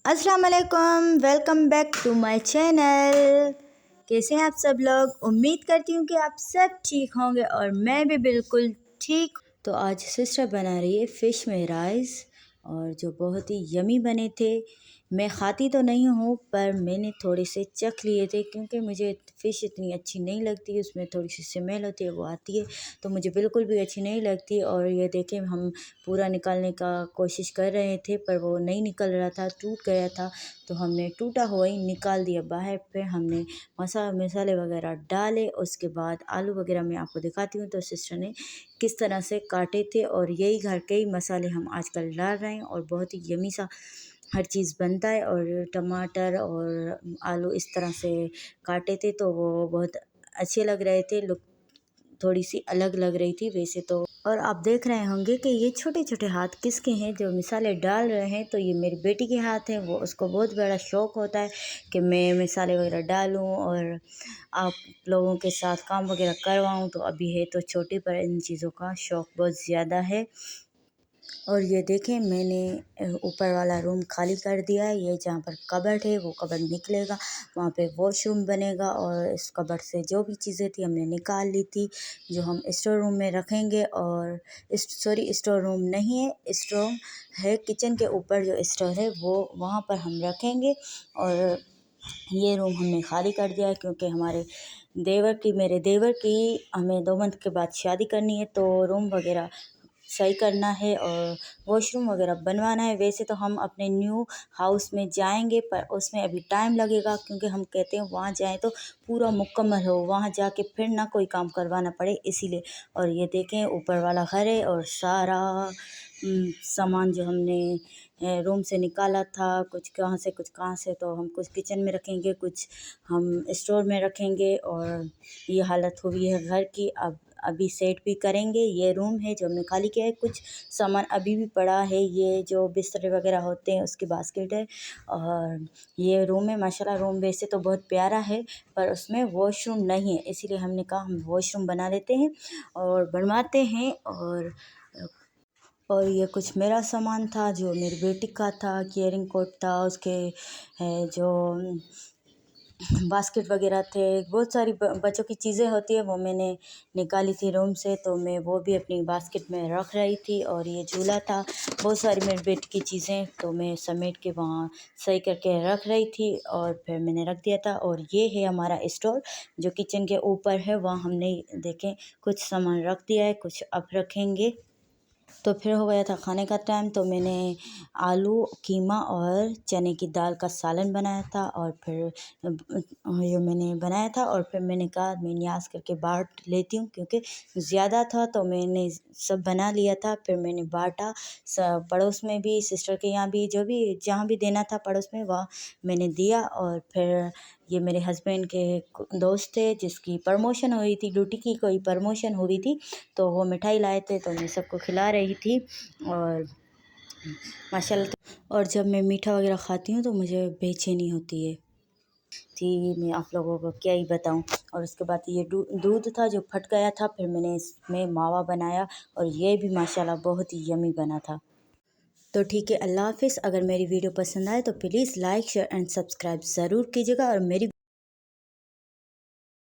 अस्सलाम वालेकुम, welcome back to my channel. कैसे हैं आप सब लोग? उम्मीद करती हूँ कि आप सब ठीक होंगे और मैं भी बिल्कुल ठीक। तो आज सिस्टर बना रही है फ़िश में राइस और जो बहुत ही यमी बने थे। मैं खाती तो नहीं हूँ पर मैंने थोड़े से चख लिए थे क्योंकि मुझे फ़िश इतनी अच्छी नहीं लगती, उसमें थोड़ी सी स्मेल होती है वो आती है, तो मुझे बिल्कुल भी अच्छी नहीं लगती। और ये देखें, हम पूरा निकालने का कोशिश कर रहे थे पर वो नहीं निकल रहा था, टूट गया था। तो हमने टूटा हुआ ही निकाल दिया बाहर। फिर हमने मसाले वगैरह डाले, उसके बाद आलू वगैरह मैं आपको दिखाती हूँ। तो सिस्टर ने किस तरह से काटे थे और यही घर के ही मसाले हम आजकल डाल रहे हैं और बहुत ही यमी सा हर चीज़ बनता है। और टमाटर और आलू इस तरह से काटे थे तो वो बहुत अच्छे लग रहे थे, लुक थोड़ी सी अलग लग रही थी वैसे तो। और आप देख रहे होंगे कि ये छोटे छोटे हाथ किसके हैं जो मिसाले डाल रहे हैं। तो ये मेरी बेटी के हाथ हैं, वो उसको बहुत बड़ा शौक़ होता है कि मैं मिसाले वगैरह डालूं और आप लोगों के साथ काम वगैरह करवाऊं। तो अभी है तो छोटी पर इन चीज़ों का शौक़ बहुत ज़्यादा है। और ये देखें, मैंने ऊपर वाला रूम खाली कर दिया है। ये जहाँ पर कबर्ड है वो कबर्ड निकलेगा, वहाँ पे वॉशरूम बनेगा। और इस कबर्ड से जो भी चीज़ें थी हमने निकाल ली थी, जो हम स्टोर रूम में रखेंगे। और स्टोर रूम नहीं है, स्टोर है किचन के ऊपर जो स्टोर है वो वहाँ पर हम रखेंगे। और ये रूम हमने खाली कर दिया है क्योंकि मेरे देवर की हमें 2 मंथ के बाद शादी करनी है, तो रूम वगैरह सही करना है और वॉशरूम वगैरह बनवाना है। वैसे तो हम अपने न्यू हाउस में जाएंगे पर उसमें अभी टाइम लगेगा क्योंकि हम कहते हैं वहाँ जाएं तो पूरा मुकम्मल हो, वहाँ जाके फिर ना कोई काम करवाना पड़े, इसीलिए। और ये देखें, ऊपर वाला घर है और सारा सामान जो हमने रूम से निकाला था, कुछ कहाँ से, तो हम कुछ किचन में रखेंगे, कुछ हम स्टोर में रखेंगे। और ये हालत हुई है घर की। अब अभी सेट भी करेंगे। ये रूम है जो हमने खाली किया है, कुछ सामान अभी भी पड़ा है, ये जो बिस्तर वगैरह होते हैं उसकी बास्केट है। और ये रूम है, माशाल्लाह रूम वैसे तो बहुत प्यारा है पर उसमें वॉशरूम नहीं है, इसीलिए हमने कहा हम वॉशरूम बना लेते हैं और बनवाते हैं। और ये कुछ मेरा सामान था जो मेरी बेटी का था, केयरिंग कोट था, उसके जो बास्केट वगैरह थे, बहुत सारी बच्चों की चीज़ें होती है वो मैंने निकाली थी रूम से, तो मैं वो भी अपनी बास्केट में रख रही थी। और ये झूला था, बहुत सारी मेरी बेटी की चीज़ें तो मैं समेट के वहाँ सही करके रख रही थी और फिर मैंने रख दिया था। और ये है हमारा स्टोर जो किचन के ऊपर है, वहाँ हमने देखें कुछ सामान रख दिया है, कुछ अब रखेंगे। तो फिर हो गया था खाने का टाइम, तो मैंने आलू कीमा और चने की दाल का सालन बनाया था और फिर ये मैंने बनाया था। और फिर मैंने कहा मैं न्याज करके बांट लेती हूँ क्योंकि ज़्यादा था, तो मैंने सब बना लिया था। फिर मैंने बांटा सब पड़ोस में भी, सिस्टर के यहाँ भी, जो भी जहाँ भी देना था पड़ोस में वहाँ मैंने दिया। और फिर ये मेरे हस्बैंड के दोस्त थे जिसकी प्रमोशन हुई थी, ड्यूटी की कोई प्रमोशन हुई थी, तो वो मिठाई लाए थे तो मैं सबको खिला रही थी। और माशाल्लाह, और जब मैं मीठा वगैरह खाती हूँ तो मुझे बेचैनी होती है थी, मैं आप लोगों को क्या ही बताऊं। और उसके बाद ये दूध था जो फट गया था, फिर मैंने इसमें मावा बनाया और ये भी माशाल्लाह बहुत ही यमी बना था। तो ठीक है, अल्लाह हाफ़िज़। अगर मेरी वीडियो पसंद आए तो please like share and subscribe ज़रूर कीजिएगा और मेरी